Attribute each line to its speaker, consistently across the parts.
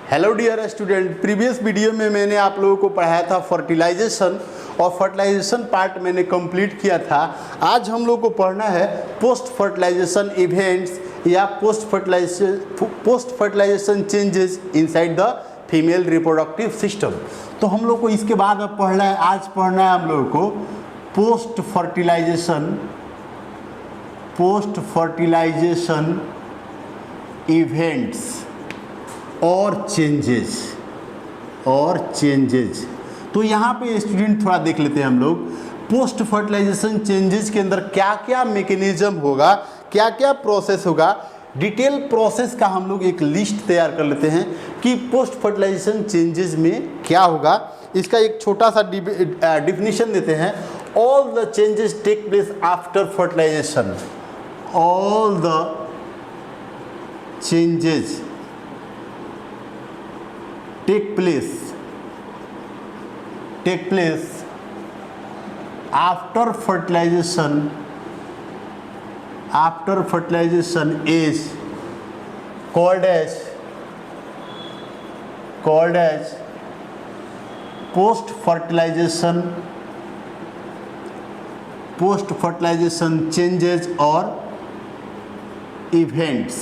Speaker 1: Hello dear student, previous video में मैंने आप लोगों को पढ़ाया था फर्टिलाइजेशन और फर्टिलाइजेशन पार्ट मैंने कंप्लीट किया था। आज हम लोग को पढ़ना है पोस्ट फर्टिलाइजेशन इवेंट्स या post fertilization changes inside the female reproductive system. तो हम लोग को इसके बाद अब पढ़ना है, आज पढ़ना है हम लोगों को पोस्ट फर्टिलाइजेशन इवेंट्स और चेंजेज। तो यहाँ पे स्टूडेंट थोड़ा देख लेते हैं हम लोग पोस्ट फर्टिलाइजेशन चेंजेस के अंदर क्या क्या मैकेनिज्म होगा, क्या क्या प्रोसेस होगा। डिटेल प्रोसेस का हम लोग एक लिस्ट तैयार कर लेते हैं कि पोस्ट फर्टिलाइजेशन चेंजेस में क्या होगा। इसका एक छोटा सा डिफिनीशन देते हैं। All the changes take place after fertilization. All the changes take place after fertilization is called as post fertilization changes और events।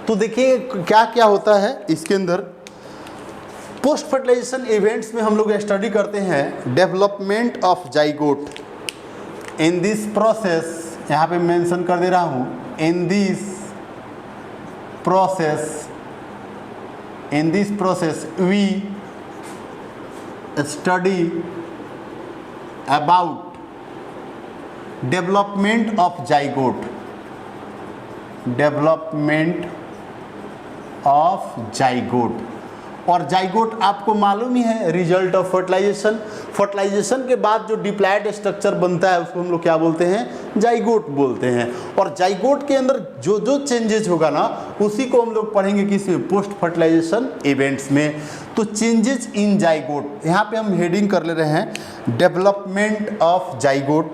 Speaker 1: तो देखिए क्या क्या होता है इसके अंदर। पोस्ट फर्टिलाइजेशन इवेंट्स में हम लोग स्टडी करते हैं development of zygote. In this process, यहाँ पे मेंशन कर दे रहा हूँ, in this process we study about development of zygote. और जाइगोट आपको मालूम ही है रिजल्ट ऑफ फर्टिलाइजेशन के बाद जो डिप्लॉयड स्ट्रक्चर बनता है उसको हम लोग क्या बोलते हैं, जाइगोट बोलते हैं। और जाइगोट के अंदर जो जो चेंजेस होगा ना उसी को हम लोग पढ़ेंगे किसमें, पोस्ट फर्टिलाइजेशन इवेंट्स में। तो चेंजेस इन जाइगोट, यहाँ पे हम हेडिंग कर ले रहे हैं डेवलपमेंट ऑफ जाइगोट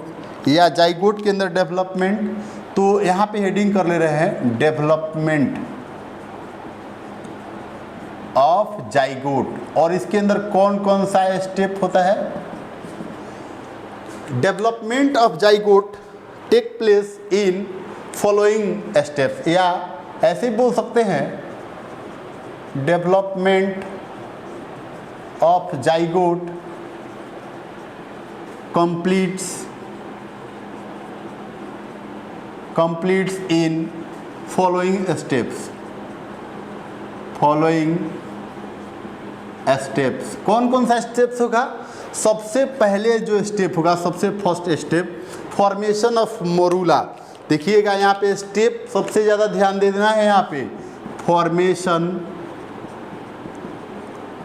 Speaker 1: या जाइगोट के अंदर डेवलपमेंट। तो यहाँ पे हेडिंग कर ले रहे हैं डेवलपमेंट ऑफ जाइगोट। और इसके अंदर कौन कौन सा स्टेप होता है। Development of zygote take place in following steps, या ऐसे बोल सकते हैं development of zygote completes in following steps। कौन कौन सा स्टेप्स होगा। सबसे पहले जो स्टेप होगा, सबसे first step formation of morula. देखिएगा यहाँ पे स्टेप सबसे ज़्यादा ध्यान दे देना है। यहाँ पे फॉर्मेशन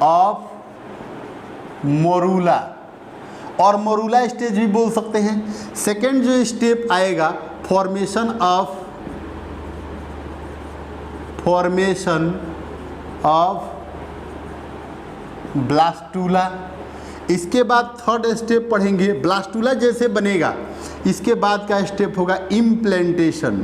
Speaker 1: ऑफ मोरूला, और मोरूला स्टेज भी बोल सकते हैं। सेकेंड जो स्टेप आएगा फॉर्मेशन ऑफ ब्लास्टूला। इसके बाद थर्ड स्टेप पढ़ेंगे, ब्लास्टूला जैसे बनेगा इसके बाद का स्टेप होगा इम्प्लांटेशन।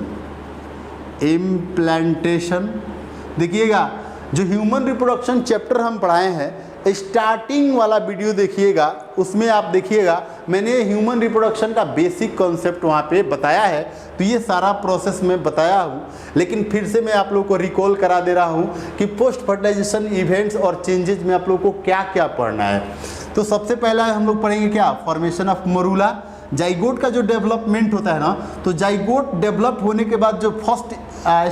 Speaker 1: देखिएगा जो ह्यूमन रिप्रोडक्शन चैप्टर हम पढ़ाए हैं, स्टार्टिंग वाला वीडियो देखिएगा, उसमें आप देखिएगा मैंने ह्यूमन रिप्रोडक्शन का बेसिक कॉन्सेप्ट वहाँ पे बताया है। तो ये सारा प्रोसेस मैं बताया हूँ, लेकिन फिर से मैं आप लोगों को रिकॉल करा दे रहा हूँ कि पोस्ट फर्टिलाइजेशन इवेंट्स और चेंजेस में आप लोगों को क्या क्या पढ़ना है। तो सबसे पहला हम लोग पढ़ेंगे क्या, फॉर्मेशन ऑफ मोरूला। जाइगोट का जो डेवलपमेंट होता है ना, तो जाइगोट डेवलप होने के बाद जो फर्स्ट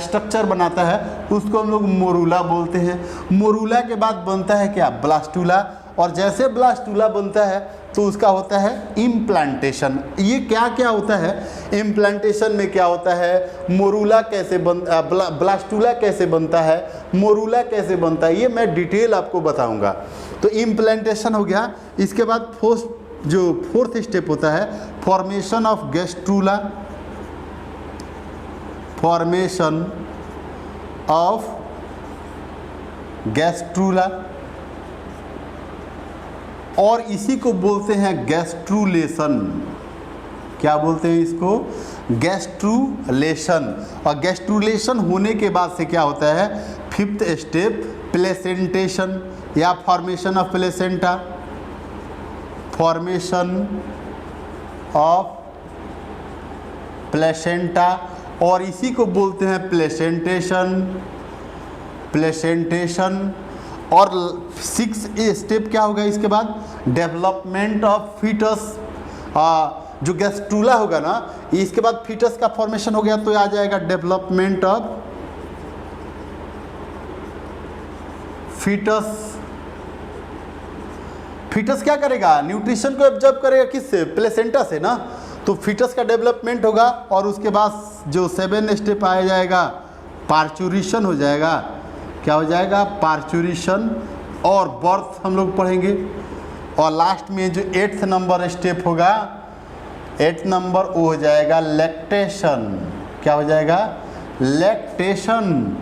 Speaker 1: स्ट्रक्चर बनाता है उसको हम लोग मोरूला बोलते हैं। मोरूला के बाद बनता है क्या, ब्लास्टूला। और जैसे ब्लास्टूला बनता है तो उसका होता है इम्प्लांटेशन। ये क्या क्या होता है इम्प्लांटेशन में, क्या होता है, मोरूला कैसे ब्लास्टूला कैसे बनता है, मोरूला कैसे बनता है, ये मैं डिटेल आपको बताऊंगा। तो इम्प्लांटेशन हो गया। इसके बाद फोर्थ स्टेप होता है फॉर्मेशन ऑफ गैस्ट्रूला। और इसी को बोलते हैं गैस्ट्रूलेशन। क्या बोलते हैं इसको, गैस्ट्रूलेशन। और गैस्ट्रूलेशन होने के बाद से क्या होता है, फिफ्थ स्टेप प्लेसेंटेशन या formation of placenta, formation of placenta, और इसी को बोलते हैं प्लेसेंटेशन, प्लेसेंटेशन। और 6 स्टेप क्या होगा इसके बाद, डेवलपमेंट ऑफ फीटस, जो गैस्ट्रूला होगा ना, इसके बाद फीटस का फॉर्मेशन हो गया तो आ जाएगा डेवलपमेंट ऑफ फीटस। फीटस क्या करेगा, न्यूट्रिशन को एब्जॉर्ब करेगा किससे, प्लेसेंटा से ना, तो फीटस का डेवलपमेंट होगा। और उसके बाद जो 7 स्टेप आया जाएगा, पार्चुरेशन हो जाएगा, क्या हो जाएगा, पार्चुरेशन, और बर्थ हम लोग पढ़ेंगे। और लास्ट में जो 8th नंबर स्टेप होगा, 8th नंबर वो हो जाएगा लैक्टेशन, क्या हो जाएगा, लैक्टेशन।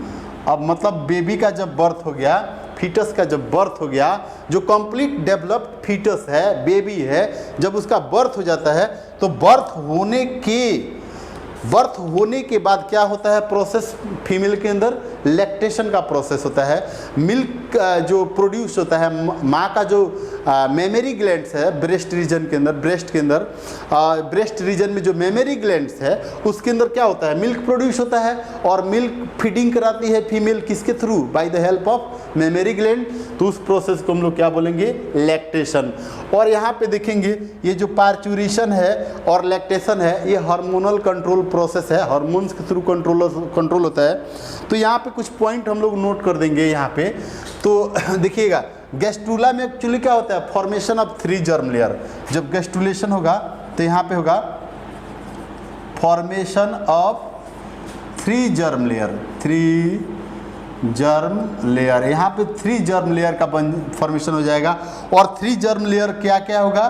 Speaker 1: अब मतलब बेबी का जब बर्थ हो गया, फीटस का जब बर्थ हो गया, जो कंप्लीट डेवलप्ड फीटस है, बेबी है, जब उसका बर्थ हो जाता है तो बर्थ होने के बाद क्या होता है प्रोसेस फीमेल के अंदर, लैक्टेशन का प्रोसेस होता है। मिल्क जो प्रोड्यूस होता है, माँ का जो मेमरी ग्लैंड्स है ब्रेस्ट रीजन के अंदर, ब्रेस्ट के अंदर ब्रेस्ट रीजन में जो मेमरी ग्लैंड्स है उसके अंदर क्या होता है, मिल्क प्रोड्यूस होता है। और मिल्क फीडिंग कराती है फीमेल किसके through, by the help of mammary gland. तो उस प्रोसेस को हम लोग क्या बोलेंगे, लैक्टेशन। और यहाँ पे देखेंगे ये जो पार्चुरेशन है और लैक्टेशन है, ये हार्मोनल कंट्रोल प्रोसेस है, हार्मोन्स के थ्रू कंट्रोल होता है। तो यहाँ पे कुछ पॉइंट हम लोग नोट कर देंगे यहाँ पे। तो देखिएगा गैस्ट्रूला में एक्चुअली क्या होता है, फॉर्मेशन ऑफ 3 जर्म लेयर। जब गैस्ट्रुलेशन होगा तो यहाँ पे होगा formation of 3 germ layer, 3 germ layer. यहाँ पे 3 जर्म लेयर का फॉर्मेशन हो जाएगा। और 3 जर्म लेयर क्या क्या होगा,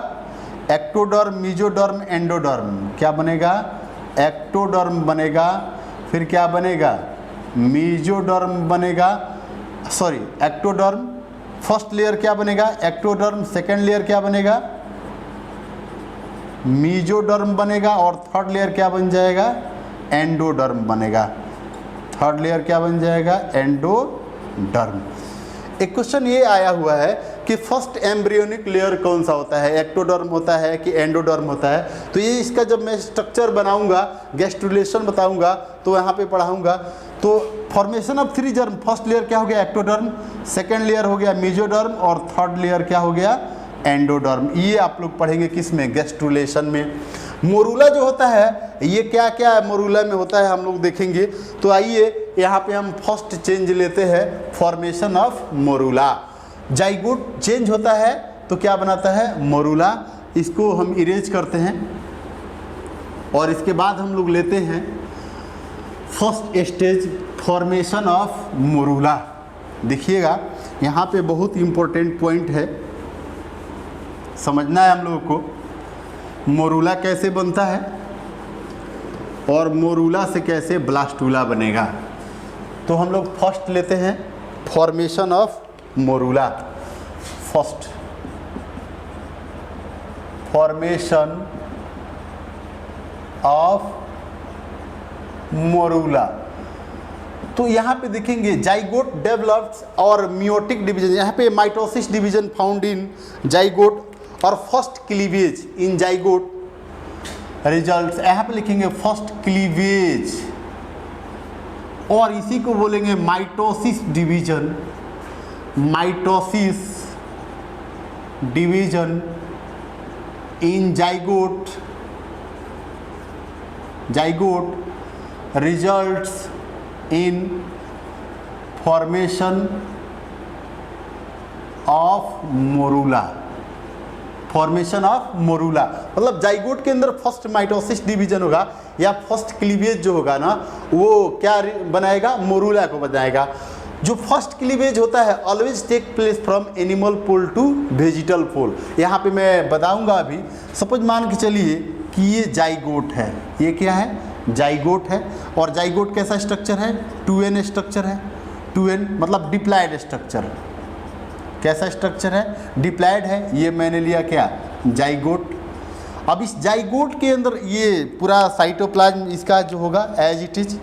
Speaker 1: एक्टोडर्म, मेसोडर्म, एंडोडर्म। क्या बनेगा, एक्टोडर्म बनेगा, फिर क्या बनेगा, मेसोडर्म बनेगा, सॉरी एक्टोडर्म। फर्स्ट लेयर क्या बनेगा, एक्टोडर्म। सेकेंड लेयर क्या बनेगा, मेसोडर्म बनेगा। और थर्ड लेयर क्या बन जाएगा, एंडोडर्म बनेगा। थर्ड लेयर क्या बन जाएगा, एंडोडर्म। एक क्वेश्चन ये आया हुआ है कि फर्स्ट एम्ब्रियोनिक लेयर कौन सा होता है, एक्टोडर्म होता है कि एंडोडर्म होता है। तो ये इसका जब मैं स्ट्रक्चर बनाऊंगा, गैस्ट्रुलेशन बताऊंगा तो यहाँ पे पढ़ाऊंगा। तो formation of 3 germ, first layer क्या हो गया, एक्टोडर्म, सेकेंड लेयर हो गया मेसोडर्म, और थर्ड लेयर क्या हो गया, एंडोडर्म। ये आप लोग पढ़ेंगे किस में, गैस्ट्रुलेशन में। मोरूला जो होता है, ये क्या क्या मोरूला में होता है हम लोग देखेंगे। तो आइए यहाँ पे हम फर्स्ट चेंज लेते हैं, formation of morula. Zygote change होता है तो क्या बनाता है, मोरूला। इसको हम इरेज करते हैं और इसके बाद हम लोग लेते हैं first stage, formation of morula. देखिएगा यहाँ पे बहुत इंपॉर्टेंट पॉइंट है, समझना है हम लोगों को। मोरूला कैसे बनता है और मोरूला से कैसे ब्लास्टूला बनेगा। तो हम लोग फर्स्ट लेते हैं formation of morula. First formation of morula. तो यहाँ पे देखेंगे जाइगोट डेवलप्स और मियोटिक डिवीजन, यहाँ पे mitosis division found in zygote और first cleavage in zygote results. यहाँ पे लिखेंगे फर्स्ट क्लीवेज और इसी को बोलेंगे mitosis division, mitosis division in zygote, zygote results in formation of morula. Formation of morula मतलब जाइगोट के अंदर फर्स्ट माइटोसिस डिवीजन होगा या फर्स्ट क्लीवेज जो होगा ना, वो क्या बनाएगा, मोरूला को बनाएगा। जो फर्स्ट क्लीवेज होता है always take place from animal pole to vegetal pole. यहाँ पे मैं बताऊंगा अभी। सपोज मान के चलिए कि ये जाइगोट है, ये क्या है, जाइगोट है। और जाइगोट कैसा स्ट्रक्चर है, 2n स्ट्रक्चर है। 2n मतलब डिप्लॉयड स्ट्रक्चर। कैसा स्ट्रक्चर है, डिप्लॉयड है। ये मैंने लिया क्या, जाइगोट। अब इस जाइगोट के अंदर ये पूरा साइटोप्लाज्म इसका जो होगा एज इट इज,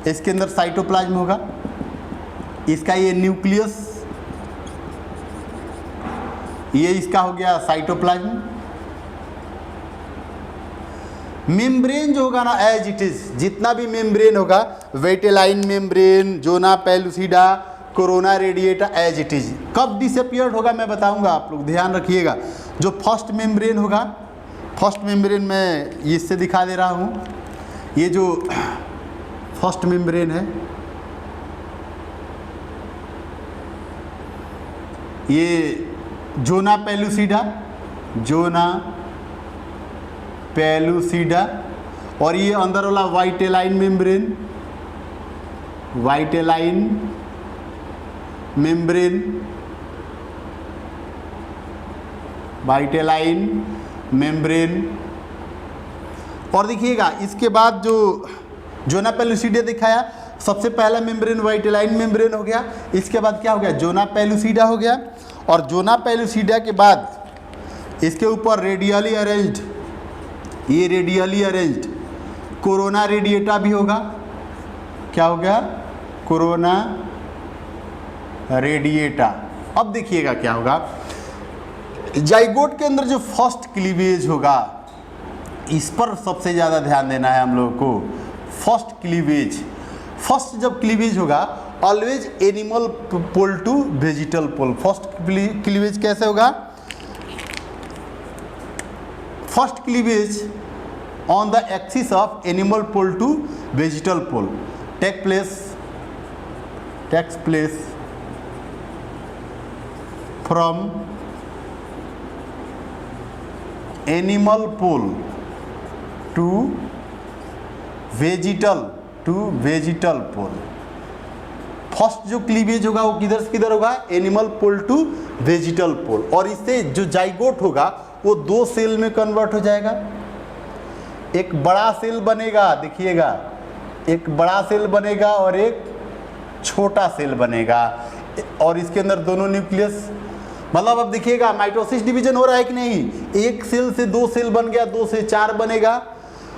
Speaker 1: इसके अंदर साइटोप्लाज्म होगा। इसका ये न्यूक्लियस, ये इसका हो गया साइटोप्लाज्म। मेम्ब्रेन जो होगा ना एज इट इज, जितना भी मेम्ब्रेन होगा, vitelline membrane, zona pellucida, corona radiata, as it is. कब डिसअपियर्ड होगा मैं बताऊंगा, आप लोग ध्यान रखिएगा। जो फर्स्ट मेम्ब्रेन होगा, फर्स्ट मेम्ब्रेन मैं इससे दिखा दे रहा हूँ। ये जो फर्स्ट मेम्ब्रेन है, ये जोना पेलुसिडा, जोना पेलुसिडा, और ये अंदर वाला vitelline membrane, vitelline membrane, vitelline membrane. और देखिएगा इसके बाद जो जोना पेलुसिडा दिखाया, सबसे पहला मेम्ब्रेन वाइटेलाइन मेम्ब्रेन हो गया। इसके बाद क्या हो गया, जोना पेलुसिडा हो गया। और जोना पेलुसिडा के बाद इसके ऊपर रेडियली अरेंज्ड, ये रेडियली अरेंज्ड कोरोना रेडिएटा भी होगा। क्या हो गया, कोरोना रेडिएटा। अब देखिएगा क्या होगा, जाइगोट के अंदर जो फर्स्ट क्लीवेज होगा, इस पर सबसे ज़्यादा ध्यान देना है हम लोगों को। फर्स्ट क्लीवेज, फर्स्ट जब क्लीवेज होगा, always animal pole to vegetal pole. First cleavage कैसे होगा, first cleavage on the axis of animal pole to vegetal pole takes place from animal pole to vegetal pole. First जो cleavage होगा वो किधर से किधर होगा, animal pole to vegetal pole. और इससे जो जाइगोट होगा वो दो सेल में कन्वर्ट हो जाएगा। एक बड़ा सेल बनेगा, देखिएगा एक बड़ा सेल बनेगा और एक छोटा सेल बनेगा, और इसके अंदर दोनों न्यूक्लियस, मतलब अब देखिएगा माइटोसिस डिवीजन हो रहा है कि नहीं। एक सेल से दो सेल बन गया, 2 से 4 बनेगा,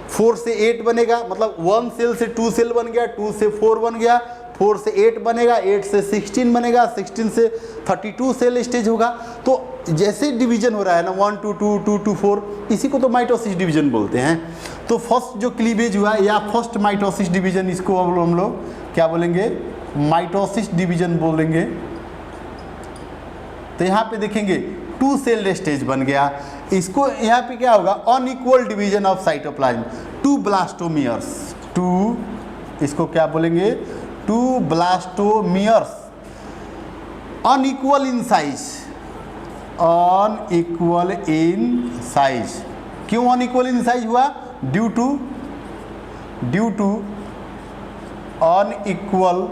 Speaker 1: 4 से 8 बनेगा, मतलब 1 सेल से 2 सेल बन गया, 2 से 4 बन गया, 4 से 8 बनेगा, 8 से 16 बनेगा, 16 से 32 सेल स्टेज होगा। तो जैसे डिवीजन हो रहा है ना, 1 to 2, 2 to 4, इसी को तो माइटोसिस डिवीजन बोलते हैं। तो फर्स्ट जो क्लीवेज हुआ या फर्स्ट माइटोसिस डिवीजन, इसको हम लोग क्या बोलेंगे, माइटोसिस डिवीजन बोलेंगे। तो यहाँ पे देखेंगे 2 सेल स्टेज बन गया। इसको यहाँ पे क्या होगा, unequal division of cytoplasm, 2 blastomeres, 2, इसको क्या बोलेंगे, 2 blastomeres, unequal in size, unequal in size. क्यों अनइक्वल इन साइज हुआ, due to unequal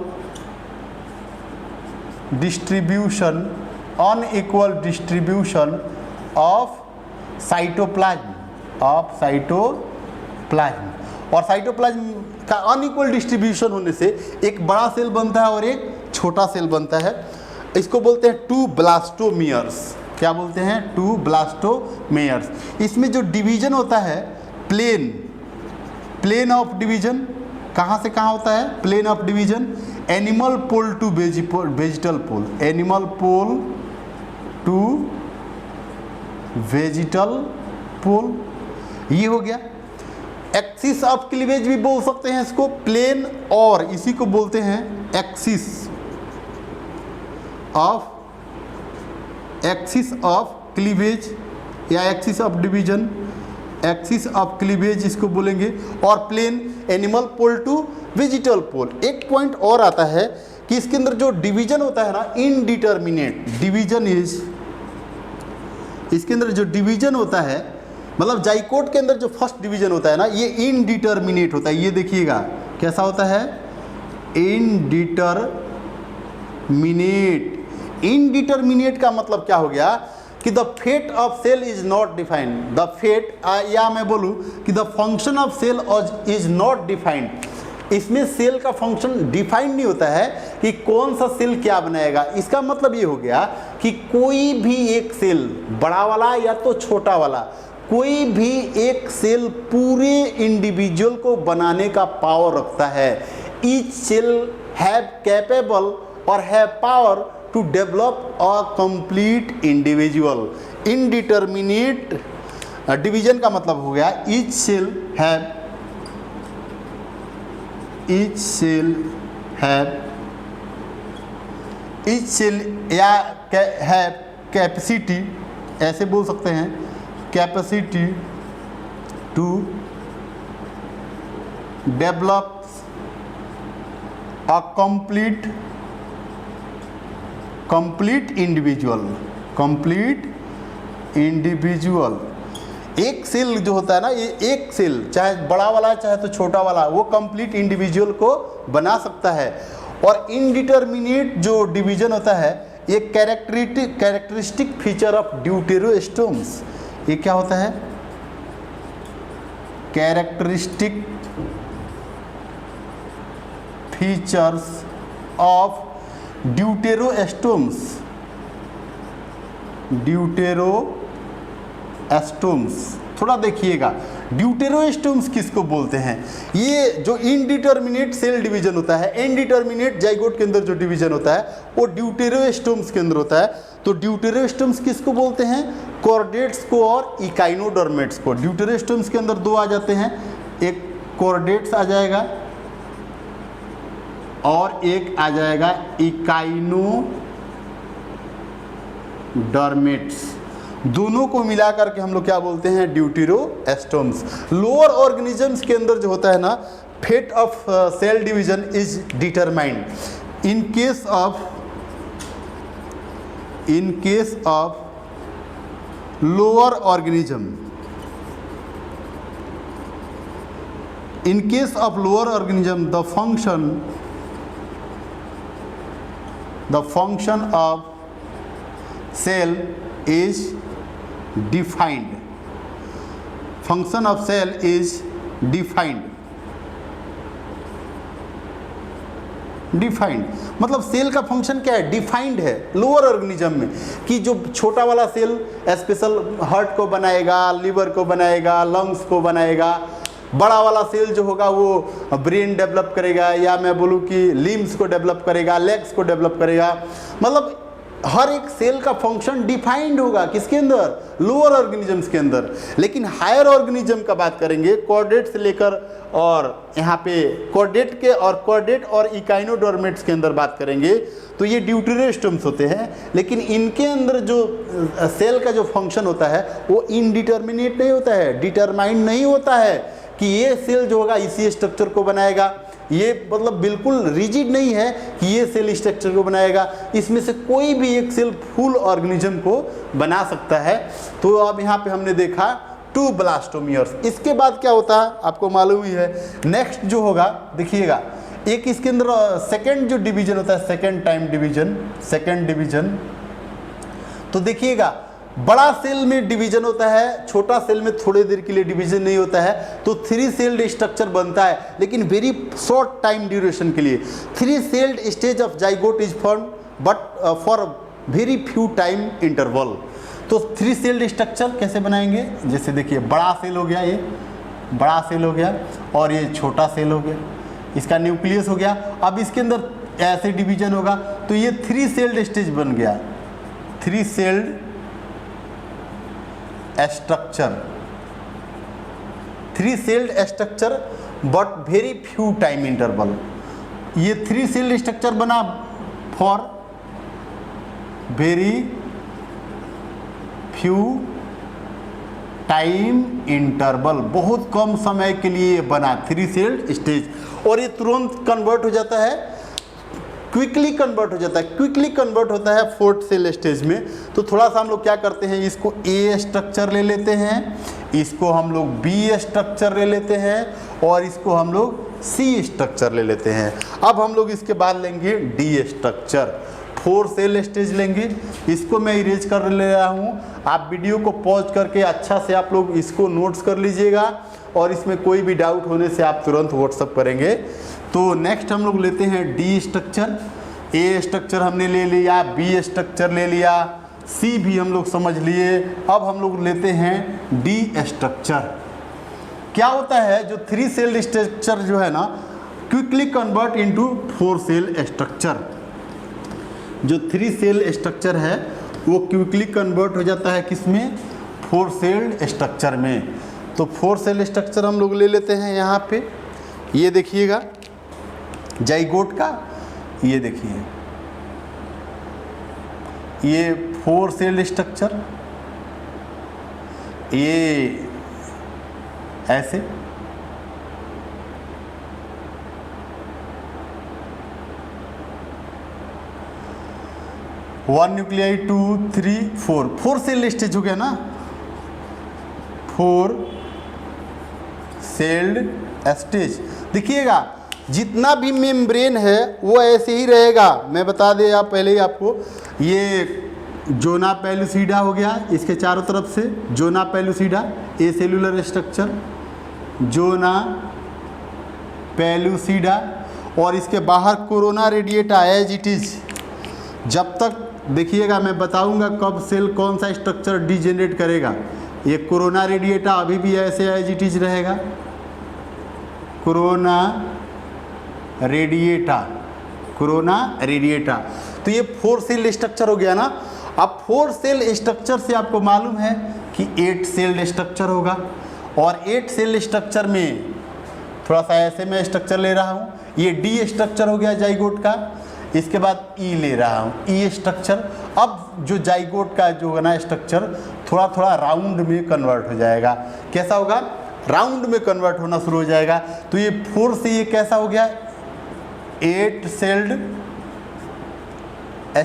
Speaker 1: distribution of cytoplasm, और साइटोप्लाज्म का अनइक्वल डिस्ट्रीब्यूशन होने से एक बड़ा सेल बनता है और एक छोटा सेल बनता है। इसको बोलते हैं 2 ब्लास्टोमियर्स। क्या बोलते हैं, 2 ब्लास्टोमियर्स। इसमें जो डिवीजन होता है, प्लेन ऑफ डिवीजन, कहाँ से कहाँ होता है, plane of division, animal pole to vegetal pole, animal pole to vegetal pole, ये हो गया। एक्सिस ऑफ क्लीवेज भी बोल सकते हैं इसको, प्लेन, और इसी को बोलते हैं एक्सिस ऑफ क्लीवेज या axis of division, axis of cleavage इसको बोलेंगे। और plane, animal pole to vegetal pole. एक पॉइंट और आता है कि इसके अंदर जो डिवीजन होता है ना, इनडिटर्मिनेट डिवीजन इज, इसके अंदर जो डिवीजन होता है, मतलब जाइकोट के अंदर जो फर्स्ट डिवीजन होता है ना, ये इनडिटर्मिनेट होता है। ये देखिएगा कैसा होता है, इनडिटर्मिनेट। इनडिटर्मिनेट का मतलब क्या हो गया कि the fate of cell is not defined, the fate, या मैं बोलूँ कि the function of cell is not defined. इसमें सेल का फंक्शन डिफाइंड नहीं होता है कि कौन सा सेल क्या बनाएगा। इसका मतलब ये हो गया कि कोई भी एक सेल, बड़ा वाला या तो छोटा वाला, कोई भी एक सेल पूरे इंडिविजुअल को बनाने का पावर रखता है। ईच सेल हैव कैपेबल और have power to develop a complete individual. Indeterminate division का मतलब हो गया ईच सेल हैव या हैव कैपेसिटी, ऐसे बोल सकते हैं, capacity to develop a complete individual. एक सेल जो होता है ना, ये एक सेल चाहे बड़ा वाला चाहे तो छोटा वाला, वो कंप्लीट इंडिविजुअल को बना सकता है। और इनडिटर्मिनेट जो डिवीजन होता है, ये कैरेक्टरिस्टिक फीचर ऑफ ड्यूटेरोस्टोम्स। ये क्या होता है? Characteristic features of deuterostomes. थोड़ा देखिएगा, ड्यूटेरोस्टोम्स किसको बोलते हैं? ये जो इनडिटर्मिनेट सेल डिवीजन होता है, इनडिटर्मिनेट जाइगोट के अंदर जो डिवीजन होता है, वो ड्यूटेरोस्टोम्स के अंदर होता है। तो ड्यूटेरोस्टोम्स किसको बोलते हैं? कॉर्डेट्स को और इकाइनोडर्मेट्स को। ड्यूटेरोस्टोम्स के अंदर दो आ जाते हैं, एक कॉर्डेट्स आ जाएगा और एक आ जाएगा इकाइनोडर्मेट्स। दोनों को मिला करके हम लोग क्या बोलते हैं? ड्यूटेरोस्टोम्स। लोअर ऑर्गेनिजम्स के अंदर जो होता है ना, fate of cell division is determined in case of lower organism. In case of lower organism, the function of cell is defined. Function of cell is defined. मतलब सेल का function क्या है? डिफाइंड है लोअर ऑर्गेनिज्म में, कि जो छोटा वाला सेल स्पेशल हार्ट को बनाएगा, लिवर को बनाएगा, लंग्स को बनाएगा। बड़ा वाला सेल जो होगा वो ब्रेन डेवलप करेगा, या मैं बोलूँ कि लिम्स को डेवलप करेगा, लेग्स को डेवलप करेगा। मतलब हर एक सेल का फंक्शन डिफाइंड होगा किसके अंदर? लोअर ऑर्गेनिजम्स के अंदर। लेकिन हायर ऑर्गेनिज्म का बात करेंगे, कॉर्डेट से लेकर और यहाँ पे कॉर्डेट और इकाइनोडर्मेट्स के अंदर बात करेंगे तो ये ड्यूटेरोस्टोम्स होते हैं। लेकिन इनके अंदर जो सेल का जो फंक्शन होता है वो इनडिटर्मिनेट नहीं होता है, डिटरमाइंड नहीं होता है कि ये सेल जो होगा इसी स्ट्रक्चर को बनाएगा। ये मतलब बिल्कुल रिजिड नहीं है कि ये सेल स्ट्रक्चर को बनाएगा। इसमें से कोई भी एक सेल फुल ऑर्गेनिज्म को बना सकता है। तो अब यहाँ पे हमने देखा 2 ब्लास्टोमियर्स। इसके बाद क्या होता है आपको मालूम ही है। नेक्स्ट जो होगा देखिएगा, एक इसके अंदर सेकेंड जो डिवीजन होता है, सेकेंड डिवीजन। तो देखिएगा, बड़ा सेल में डिवीजन होता है, छोटा सेल में थोड़ी देर के लिए डिवीजन नहीं होता है। तो 3 सेल्ड स्ट्रक्चर बनता है, लेकिन वेरी शॉर्ट टाइम ड्यूरेशन के लिए। 3 sailed stage of zygote is form but for very few time interval. तो 3 सेल्ड स्ट्रक्चर कैसे बनाएंगे? जैसे देखिए, बड़ा सेल हो गया, ये बड़ा सेल हो गया और ये छोटा सेल हो गया, इसका न्यूक्लियस हो गया। अब इसके अंदर ऐसे डिवीजन होगा तो ये 3 सेल्ड स्टेज बन गया, 3 sailed structure, 3 sailed structure but very few time interval. ये 3 सेल्ड स्ट्रक्चर बना for very few time interval, बहुत कम समय के लिए बना 3 सेल्ड स्टेज। और ये तुरंत कन्वर्ट हो जाता है, क्विकली कन्वर्ट होता है 4th सेल स्टेज में। तो थोड़ा सा हम लोग क्या करते हैं, इसको ए स्ट्रक्चर ले लेते हैं, इसको हम लोग बी स्ट्रक्चर ले लेते हैं और इसको हम लोग सी स्ट्रक्चर ले लेते हैं। अब हम लोग इसके बाद लेंगे डी स्ट्रक्चर, 4 सेल स्टेज लेंगे। इसको मैं इरेज कर ले रहा हूँ, आप वीडियो को पॉज करके अच्छा से आप लोग इसको नोट्स कर लीजिएगा और इसमें कोई भी डाउट होने से आप तुरंत व्हाट्सअप करेंगे। तो नेक्स्ट हम लोग लेते हैं डी स्ट्रक्चर। ए स्ट्रक्चर हमने ले लिया, बी स्ट्रक्चर ले लिया, सी भी हम लोग समझ लिए। अब हम लोग लेते हैं डी स्ट्रक्चर। क्या होता है, जो 3 सेल स्ट्रक्चर जो है ना, quickly convert into 4 cell structure. जो 3 सेल स्ट्रक्चर है वो क्विकली कन्वर्ट हो जाता है किसमें, 4 सेल्ड स्ट्रक्चर में। तो 4 सेल स्ट्रक्चर हम लोग ले लेते हैं यहाँ पे। ये देखिएगा जाइगोट का, ये देखिए ये 4 सेल स्ट्रक्चर, ये ऐसे, वन न्यूक्लियाई 2 3 4 सेल स्टेज हो गया ना, 4 सेल्ड स्टेज। देखिएगा जितना भी मेम्ब्रेन है वो ऐसे ही रहेगा। मैं बता दें आप पहले ही आपको, ये जोना पेलुसिडा हो गया, इसके चारों तरफ से zona pellucida, acellular structure zona pellucida, और इसके बाहर corona radiata as it is. जब तक देखिएगा मैं बताऊंगा कब सेल कौन सा स्ट्रक्चर डिजेनरेट करेगा। ये कोरोना रेडिएटा अभी भी ऐसे एज इट इज रहेगा, कोरोना रेडिएटा, कोरोना रेडिएटा। तो ये 4 सेल स्ट्रक्चर हो गया ना। अब 4 सेल स्ट्रक्चर से आपको मालूम है कि 8 सेल स्ट्रक्चर होगा, और 8 सेल स्ट्रक्चर में थोड़ा सा ऐसे मैं स्ट्रक्चर ले रहा हूँ, ये डी स्ट्रक्चर हो गया जाइगोट का, इसके बाद ई ले रहा हूँ, ई स्ट्रक्चर। अब जो जाइगोट का जो है ना स्ट्रक्चर थोड़ा थोड़ा राउंड में कन्वर्ट हो जाएगा। कैसा होगा, राउंड में कन्वर्ट होना शुरू हो जाएगा। तो ये 4 से ये कैसा हो गया, 8 सेल्ड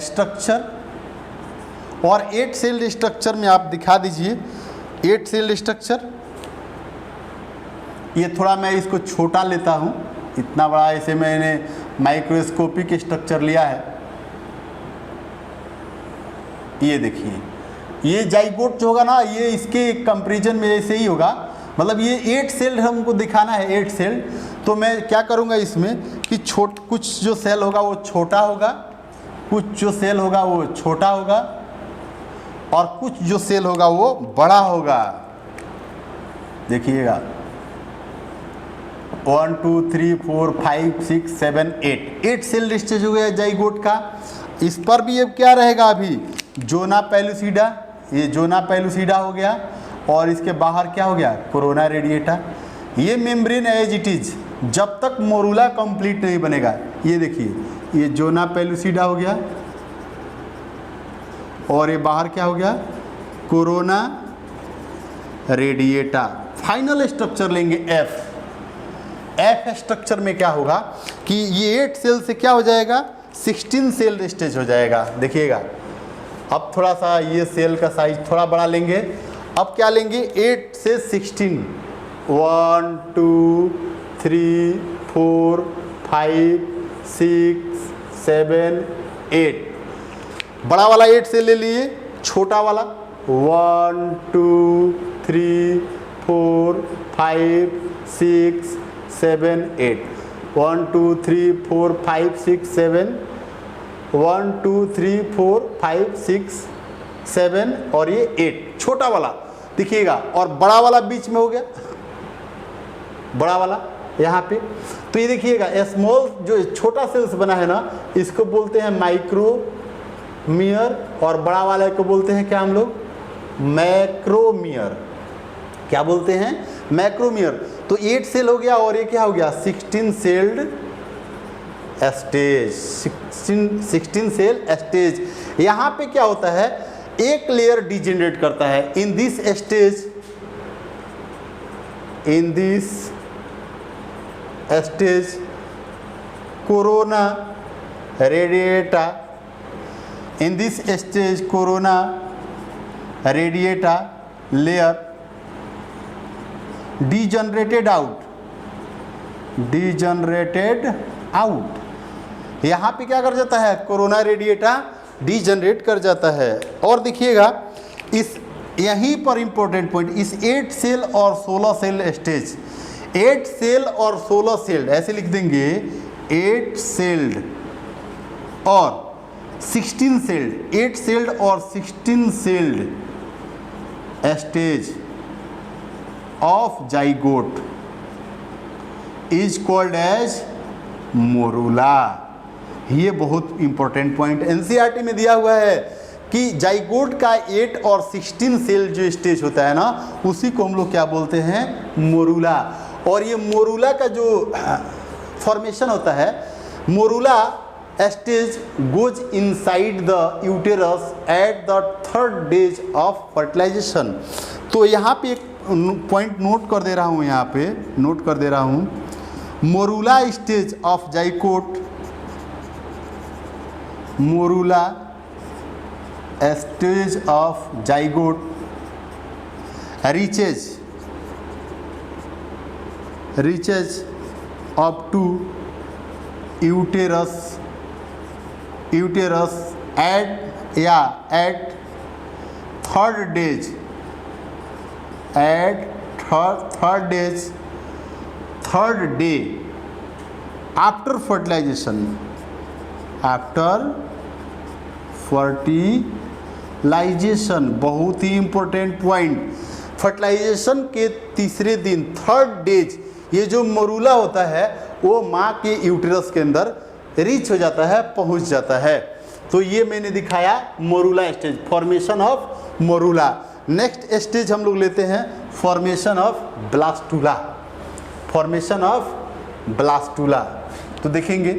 Speaker 1: स्ट्रक्चर। और 8 सेल्ड स्ट्रक्चर में आप दिखा दीजिए 8 सेल्ड स्ट्रक्चर। ये थोड़ा मैं इसको छोटा लेता हूँ, इतना बड़ा ऐसे मैंने माइक्रोस्कोपिक स्ट्रक्चर लिया है। ये देखिए ये जाइगोट जो होगा ना, ये इसके कंपैरिजन में ऐसे ही होगा। मतलब ये 8 सेल हमको दिखाना है, 8 सेल। तो मैं क्या करूँगा इसमें कि कुछ जो सेल होगा वो छोटा होगा, कुछ जो सेल होगा वो छोटा होगा, और कुछ जो सेल होगा वो बड़ा होगा। देखिएगा 1 2 3 4 5 6 7 8 सेल स्टेज हो गया जाइगोट का। इस पर भी अब क्या रहेगा, अभी जोना पेलुसिडा, ये जोना पेलुसिडा हो गया, और इसके बाहर क्या हो गया, कोरोना रेडिएटा। ये मेम्ब्रेन एज इट इज जब तक मोरूला कंप्लीट नहीं बनेगा। ये देखिए ये जोना पेलुसिडा हो गया, और ये बाहर क्या हो गया, कोरोना रेडिएटा। फाइनल स्ट्रक्चर लेंगे एफ। एफ स्ट्रक्चर में क्या होगा कि ये 8 सेल से क्या हो जाएगा, 16 सेल स्टेज हो जाएगा। देखिएगा अब थोड़ा सा ये सेल का साइज थोड़ा बड़ा लेंगे। अब क्या लेंगे, 8 से 16, 1 2 3 4 5 6 7 8। बड़ा वाला 8 से ले लिए, छोटा वाला 1 2 3 4 5 6 7 8, 1 2 3 4 5 6 7, 1 2 3 4 5 6 7, और ये 8 छोटा वाला दिखिएगा, और बड़ा वाला बीच में हो गया, बड़ा वाला यहाँ पे। तो ये देखिएगा स्मॉल जो छोटा सेल्स बना है ना, इसको बोलते हैं माइक्रोमियर, और बड़ा वाले को बोलते हैं क्या हम लोग, मैक्रोमियर। क्या बोलते हैं, मैक्रोमियर। तो 8 सेल हो गया, और ये क्या हो गया, 16 सेल्ड स्टेज, 16 सेल स्टेज। यहाँ पे क्या होता है, एक लेयर डिजेनरेट करता है। In this stage, in this stage corona radiata, in this stage corona radiata layer degenerated out, degenerated out. यहाँ पे क्या कर जाता है, कोरोना रेडिएटा डिजनरेट कर जाता है। और देखिएगा इस यहीं पर इंपॉर्टेंट पॉइंट, इस 8 सेल और 16 सेल स्टेज, 8 सेल और 16 सेल्ड ऐसे लिख देंगे, 8 सेल्ड और 16 सेल्ड, 8 सेल्ड और 16 sailed stage of zygote is called as morula, ये बहुत इंपॉर्टेंट पॉइंट एनसीईआरटी में दिया हुआ है कि जाइगोट का 8 और 16 सेल जो स्टेज होता है ना, उसी को हम लोग क्या बोलते हैं, मोरूला। और ये मोरूला का जो फॉर्मेशन होता है, morula stage goes inside the uterus at the 3rd days of fertilisation. तो यहाँ पे एक पॉइंट नोट कर दे रहा हूँ, यहाँ पे नोट कर दे रहा हूँ, morula stage of zygote, morula stage of zygote reaches up to uterus at 3rd days, at third day after fertilization, बहुत ही इंपॉर्टेंट पॉइंट। फर्टिलाइजेशन के तीसरे दिन 3rd डेज ये जो मोरूला होता है वो माँ के यूटेरस के अंदर रीच हो जाता है, पहुंच जाता है। तो ये मैंने दिखाया morula stage, formation of morula. Next stage हम लोग लेते हैं formation of blastula, formation of blastula. तो देखेंगे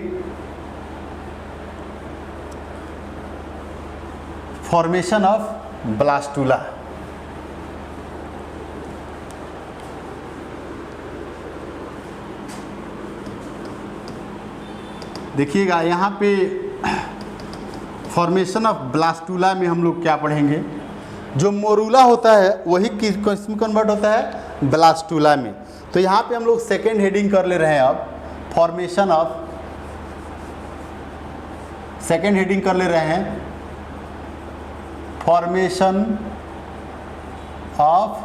Speaker 1: फॉर्मेशन ऑफ ब्लास्टूला। देखिएगा यहाँ पे फॉर्मेशन ऑफ ब्लास्टूला में हम लोग क्या पढ़ेंगे, जो मोरूला होता है वही किस में कन्वर्ट होता है, ब्लास्टूला में। तो यहाँ पे हम लोग सेकेंड हेडिंग कर ले रहे हैं, अब फॉर्मेशन ऑफ, सेकेंड हेडिंग कर ले रहे हैं फॉर्मेशन ऑफ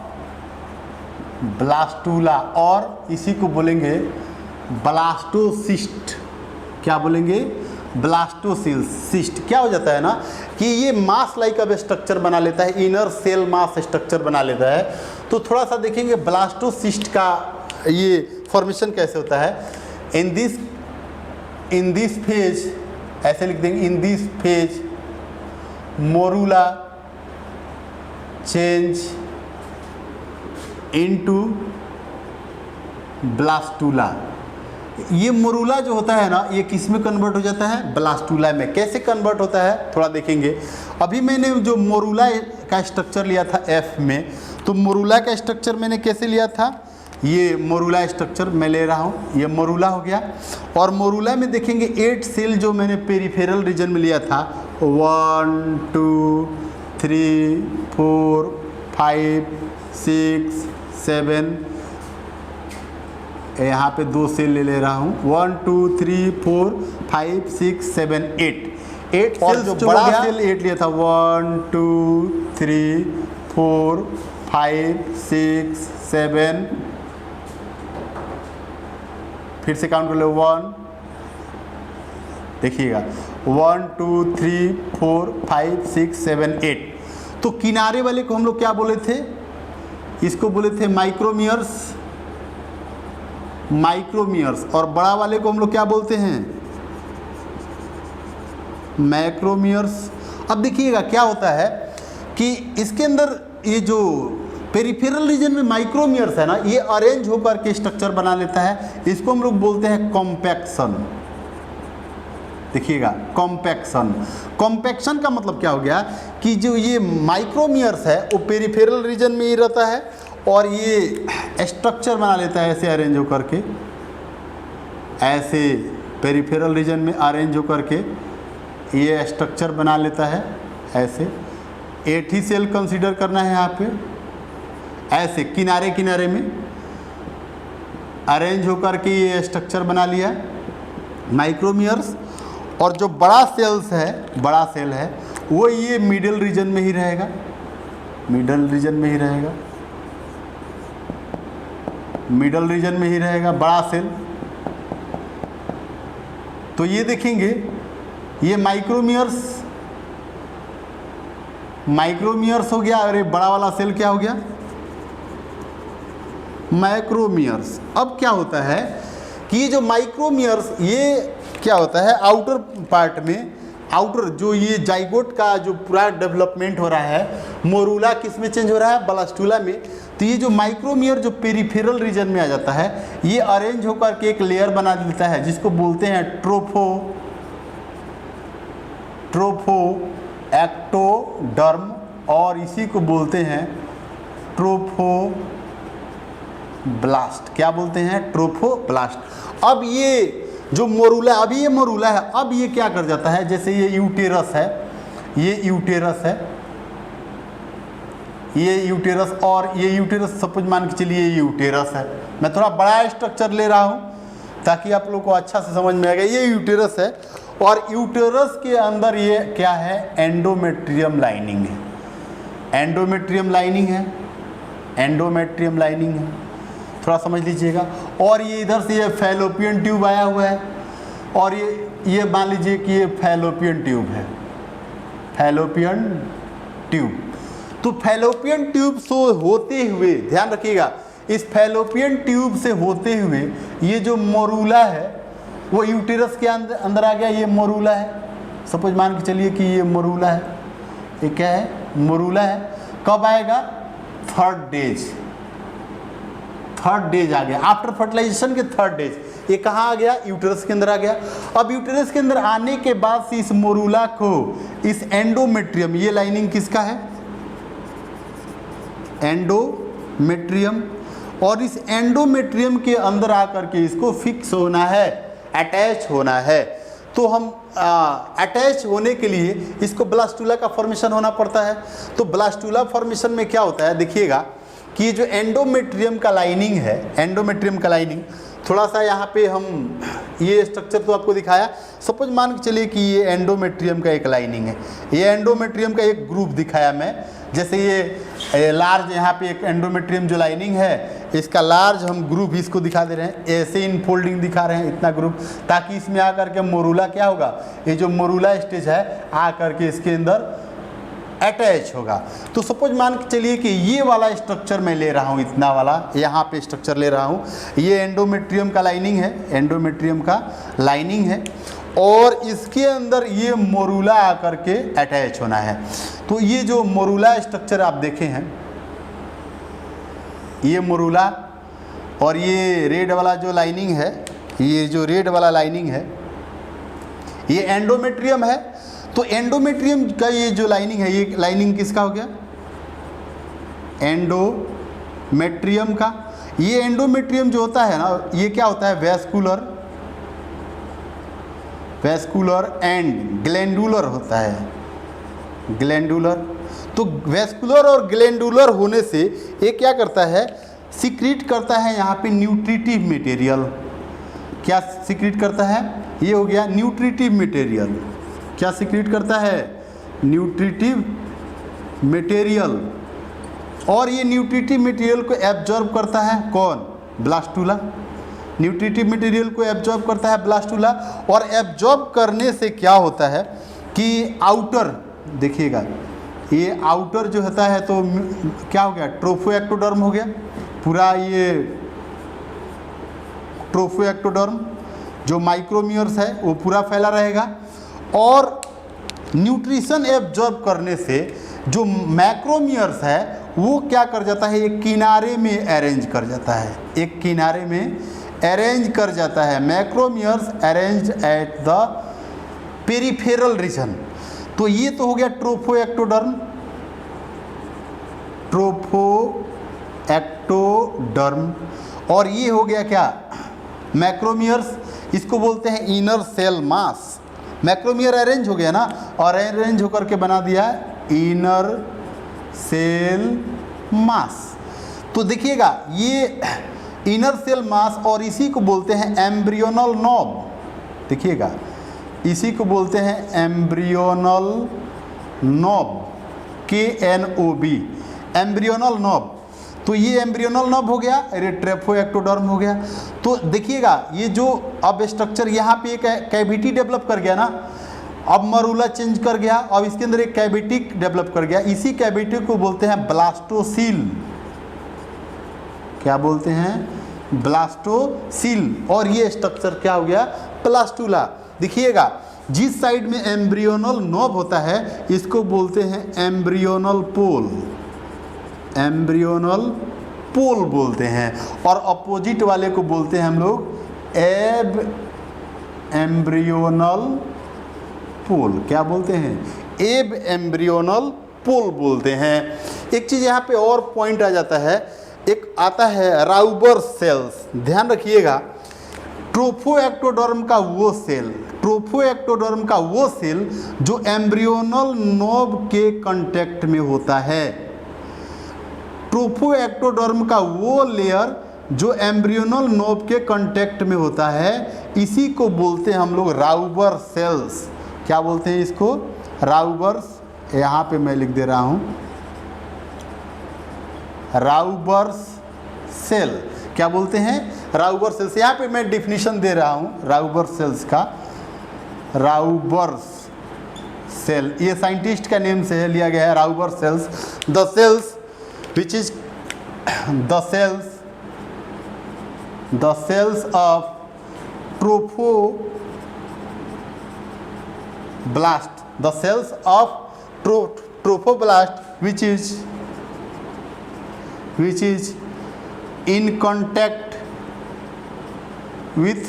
Speaker 1: ब्लास्टूला, और इसी को बोलेंगे ब्लास्टोसिस्ट। क्या बोलेंगे, ब्लास्टोसिस्ट। क्या हो जाता है ना कि ये मास लाइक अब स्ट्रक्चर बना लेता है, इनर सेल मास स्ट्रक्चर बना लेता है। तो थोड़ा सा देखेंगे ब्लास्टोसिस्ट का ये फॉर्मेशन कैसे होता है। इन दिस फेज, ऐसे लिख देंगे, in this phase morula change into blastula. ये मोरूला जो होता है ना, ये किस में कन्वर्ट हो जाता है, ब्लास्टूला में। कैसे कन्वर्ट होता है थोड़ा देखेंगे। अभी मैंने जो मोरूला का स्ट्रक्चर लिया था एफ में, तो मोरूला का स्ट्रक्चर मैंने कैसे लिया था, ये मोरूला स्ट्रक्चर मैं ले रहा हूँ, ये मोरूला हो गया। और मोरूला में देखेंगे 8 सेल जो मैंने पेरिफेरल रीजन में लिया था, 1 2 3 4 5 6 7, यहाँ पे 2 सेल ले रहा हूँ, 1 2 3 4 5 6 7 8 सेल। जो बड़ा सेल 8 लिया था, 1 2 3 4 5 6 7, फिर से काउंट कर लो, 1, देखिएगा 1 2 3 4 5 6 7 8। तो किनारे वाले को हम लोग क्या बोले थे, इसको बोले थे माइक्रोमियर्स, माइक्रोमियर्स। और बड़ा वाले को हम लोग क्या बोलते हैं, मैक्रोमियर्स। अब देखिएगा क्या होता है कि इसके अंदर ये जो पेरिफेरल रीजन में माइक्रोमियर्स है ना, ये अरेंज होकर के स्ट्रक्चर बना लेता है। इसको हम लोग बोलते हैं कॉम्पैक्शन। देखिएगा कॉम्पैक्शन, कॉम्पैक्शन का मतलब क्या हो गया कि जो ये माइक्रोमियर्स है वो पेरिफेरल रीजन में ही रहता है और ये स्ट्रक्चर बना लेता है, ऐसे अरेंज होकर के, ऐसे पेरिफेरल रीजन में अरेंज होकर के ये स्ट्रक्चर बना लेता है। ऐसे 8 ही सेल कंसीडर करना है यहाँ पे, ऐसे किनारे किनारे में अरेंज होकर के ये स्ट्रक्चर बना लिया माइक्रोमियर्स। और जो बड़ा सेल्स है, बड़ा सेल है वो ये मिडिल रीजन में ही रहेगा, मिडल रीजन में ही रहेगा, मिडल रीजन में ही रहेगा बड़ा सेल। तो ये देखेंगे ये माइक्रोमियर्स, माइक्रोमियर्स हो गया और ये बड़ा वाला सेल क्या हो गया, मैक्रोमियर्स। अब क्या होता है कि ये जो माइक्रोमियर्स ये क्या होता है आउटर पार्ट में, आउटर जो ये जाइगोट का जो पूरा डेवलपमेंट हो रहा है, मोरूला किस में चेंज हो रहा है, ब्लास्टूला में। तो ये जो माइक्रोमियर जो पेरिफेरल रीजन में आ जाता है, ये अरेंज होकर के एक लेयर बना देता है जिसको बोलते हैं ट्रोफो एक्टोडर्म, और इसी को बोलते हैं ट्रोफोब्लास्ट। क्या बोलते हैं, ट्रोफोब्लास्ट। अब ये जो मोरूला, अभी ये मोरूला है, अब ये क्या कर जाता है, जैसे ये यूटेरस है, ये यूटेरस है, ये यूटेरस, और ये यूटेरस सपोज मान के चलिए ये यूटेरस है। मैं थोड़ा बड़ा स्ट्रक्चर ले रहा हूँ ताकि आप लोग को अच्छा से समझ में आएगा। ये यूटेरस है और यूटेरस के अंदर ये क्या है, एंडोमेट्रियम लाइनिंग है, एंडोमेट्रियम लाइनिंग है, एंडोमेट्रियम लाइनिंग है, थोड़ा समझ लीजिएगा। और ये इधर से ये फैलोपियन ट्यूब आया हुआ है, और ये मान लीजिए कि ये फैलोपियन ट्यूब है, फैलोपियन ट्यूब। तो फैलोपियन ट्यूब से होते हुए, ध्यान रखिएगा, इस फैलोपियन ट्यूब से होते हुए ये जो मोरूला है वो यूटेरस के अंदर आ गया, ये मोरूला है। सपोज मान के चलिए कि ये मोरूला है, ये क्या है, मोरूला है। कब आएगा, थर्ड डेज आ गया, आफ्टर फर्टिलाइजेशन के थर्ड डेज। ये कहाँ आ गया, यूटेरस के अंदर आ गया। अब यूटेरस के अंदर आने के बाद से इस मोरूला को, इस एंडोमेट्रियम, ये लाइनिंग किसका है, एंडोमेट्रियम, और इस एंडोमेट्रियम के अंदर आकर के इसको फिक्स होना है, अटैच होना है। तो हम अटैच होने के लिए इसको ब्लास्टूला का फॉर्मेशन होना पड़ता है। तो ब्लास्टूला फॉर्मेशन में क्या होता है, देखिएगा कि ये जो एंडोमेट्रियम का लाइनिंग है, एंडोमेट्रियम का लाइनिंग, थोड़ा सा यहाँ पे हम ये स्ट्रक्चर तो आपको दिखाया। सपोज मान के चलिए कि ये एंडोमेट्रियम का एक लाइनिंग है, ये एंडोमेट्रियम का एक ग्रुप दिखाया मैं। जैसे ये लार्ज यहाँ पे एक एंडोमेट्रियम जो लाइनिंग है, इसका लार्ज हम ग्रुप इसको दिखा दे रहे हैं, ऐसे इनफोल्डिंग दिखा रहे हैं इतना ग्रुप, ताकि इसमें आकर के मोरूला क्या होगा, ये जो मोरूला स्टेज है आकर के इसके अंदर अटैच होगा। तो सपोज मान के चलिए कि ये वाला स्ट्रक्चर मैं ले रहा हूँ, इतना वाला यहाँ पे स्ट्रक्चर ले रहा हूँ, ये एंडोमेट्रियम का लाइनिंग है, एंडोमेट्रियम का लाइनिंग है, और इसके अंदर ये मोरूला आकर के अटैच होना है। तो ये जो मोरूला स्ट्रक्चर आप देखे हैं, ये मोरूला, और ये रेड वाला जो लाइनिंग है, ये जो रेड वाला लाइनिंग है, ये एंडोमेट्रियम है। तो एंडोमेट्रियम का ये जो लाइनिंग है, ये लाइनिंग किसका हो गया, एंडोमेट्रियम का। ये एंडोमेट्रियम जो होता है ना, ये क्या होता है, वेस्कुलर एंड ग्लैंडुलर होता है, ग्लैंडुलर। तो वेस्कुलर और ग्लैंडुलर होने से ये क्या करता है, सिक्रीट करता है यहाँ पे न्यूट्रिटिव मटेरियल। क्या सिक्रीट करता है, ये हो गया न्यूट्रिटिव मटेरियल। क्या सिक्रीट करता है, न्यूट्रिटिव मटेरियल। और ये न्यूट्रिटिव मटेरियल को एब्जॉर्ब करता है कौन, ब्लास्टूला। न्यूट्रिटिव मटेरियल को एब्जॉर्ब करता है ब्लास्टूला, और एब्जॉर्ब करने से क्या होता है कि आउटर, देखिएगा ये आउटर जो होता है तो क्या हो गया, ट्रोफोएक्टोडर्म हो गया पूरा। ये ट्रोफोएक्टोडर्म जो माइक्रोमियर्स है वो पूरा फैला रहेगा, और न्यूट्रिशन एब्जॉर्ब करने से जो मैक्रोमियर्स है वो क्या कर जाता है, एक किनारे में अरेंज कर जाता है, एक किनारे में अरेंज कर जाता है। Macromeres arranged at the peripheral region. तो ये तो हो गया ट्रोफोएक्टोडर्म, ट्रोफोएक्टोडर्म, और ये हो गया क्या, मैक्रोमियर्स। इसको बोलते हैं इनर सेल मास। मैक्रोमियर अरेंज हो गया ना, और अरेंज होकर के बना दिया इनर सेल मास। तो देखिएगा ये इनर सेल मास, और इसी को बोलते हैं एम्ब्रियोनल नॉब। देखिएगा इसी को बोलते हैं embryonal knob, KNOB, embryonal knob. तो ये एम्ब्रियोनल नॉब हो गया, अरे ट्रोफोएक्टोडर्म हो गया। तो देखिएगा ये जो अब स्ट्रक्चर यहाँ पे एक कैविटी डेवलप कर गया ना, अब मरूला चेंज कर गया, अब इसके अंदर एक कैविटी डेवलप कर गया। इसी कैविटी को बोलते हैं ब्लास्टोसील। क्या बोलते हैं, ब्लास्टोसील। और ये स्ट्रक्चर क्या हो गया, ब्लास्टूला। देखिएगा, जिस साइड में एम्ब्रियोनल नोब होता है इसको बोलते हैं एम्ब्रियोनल पोल, एम्ब्रियोनल पोल बोलते हैं, और अपोजिट वाले को बोलते हैं हम लोग एब एम्ब्रियोनल पोल। क्या बोलते हैं? एब एम्ब्रियोनल पोल बोलते हैं। एक चीज़ यहाँ पे और पॉइंट आ जाता है, एक आता है राउबर सेल्स। ध्यान रखिएगा, ट्रोफोएक्टोडर्म का वो सेल, ट्रोफोएक्टोडर्म का वो सेल जो एम्ब्रियोनल नोब के कांटेक्ट में होता है, ट्रोफोएक्टोडर्म का वो लेयर जो एम्ब्रियोनल नोब के कांटेक्ट में होता है, इसी को बोलते हैं हम लोग राउबर सेल्स। क्या बोलते हैं इसको? राउबर्स। यहाँ पे मैं लिख दे रहा हूँ राउबर्स सेल। क्या बोलते हैं? राउबर सेल्स। यहाँ पे मैं डिफिनीशन दे रहा हूँ राउबर सेल्स का, राउबर्स सेल, ये साइंटिस्ट का नेम से लिया गया है, Rauber cells. The cells which is the cells of trophoblast, the cells of trophoblast which is in contact with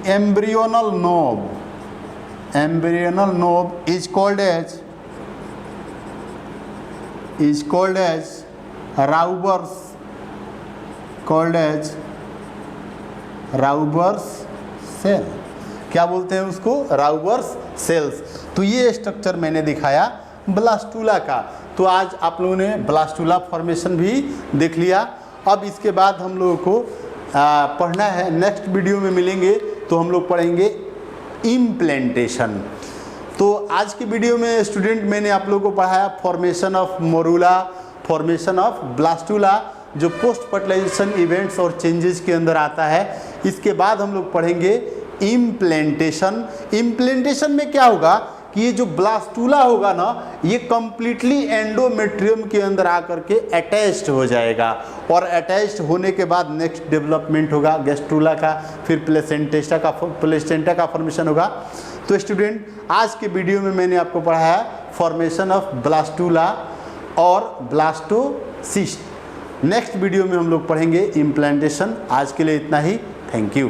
Speaker 1: embryonal knob. Embryonal knob is called as Raubers, Rauber's cell. क्या बोलते हैं उसको? Rauber's cells. तो ये structure मैंने दिखाया blastula का। तो आज आप लोगों ने ब्लास्टुला फॉर्मेशन भी देख लिया। अब इसके बाद हम लोगों को पढ़ना है, नेक्स्ट वीडियो में मिलेंगे तो हम लोग पढ़ेंगे इम्प्लांटेशन। तो आज की वीडियो में स्टूडेंट मैंने आप लोगों को पढ़ाया formation of morula, formation of blastula, जो पोस्ट फर्टिलाइजेशन इवेंट्स और चेंजेस के अंदर आता है। इसके बाद हम लोग पढ़ेंगे इम्प्लांटेशन। इम्प्लांटेशन में क्या होगा कि ये जो ब्लास्टुला होगा ना, ये कम्प्लीटली एंडोमेट्रियम के अंदर आकर के अटैच्ड हो जाएगा, और अटैच्ड होने के बाद नेक्स्ट डेवलपमेंट होगा गैस्ट्रुला का, फिर प्लेसेंटा का फॉर्मेशन होगा। तो स्टूडेंट, आज के वीडियो में मैंने आपको पढ़ाया फॉर्मेशन ऑफ ब्लास्टुला और ब्लास्टोसिस्ट। नेक्स्ट वीडियो में हम लोग पढ़ेंगे इम्प्लांटेशन। आज के लिए इतना ही। Thank you.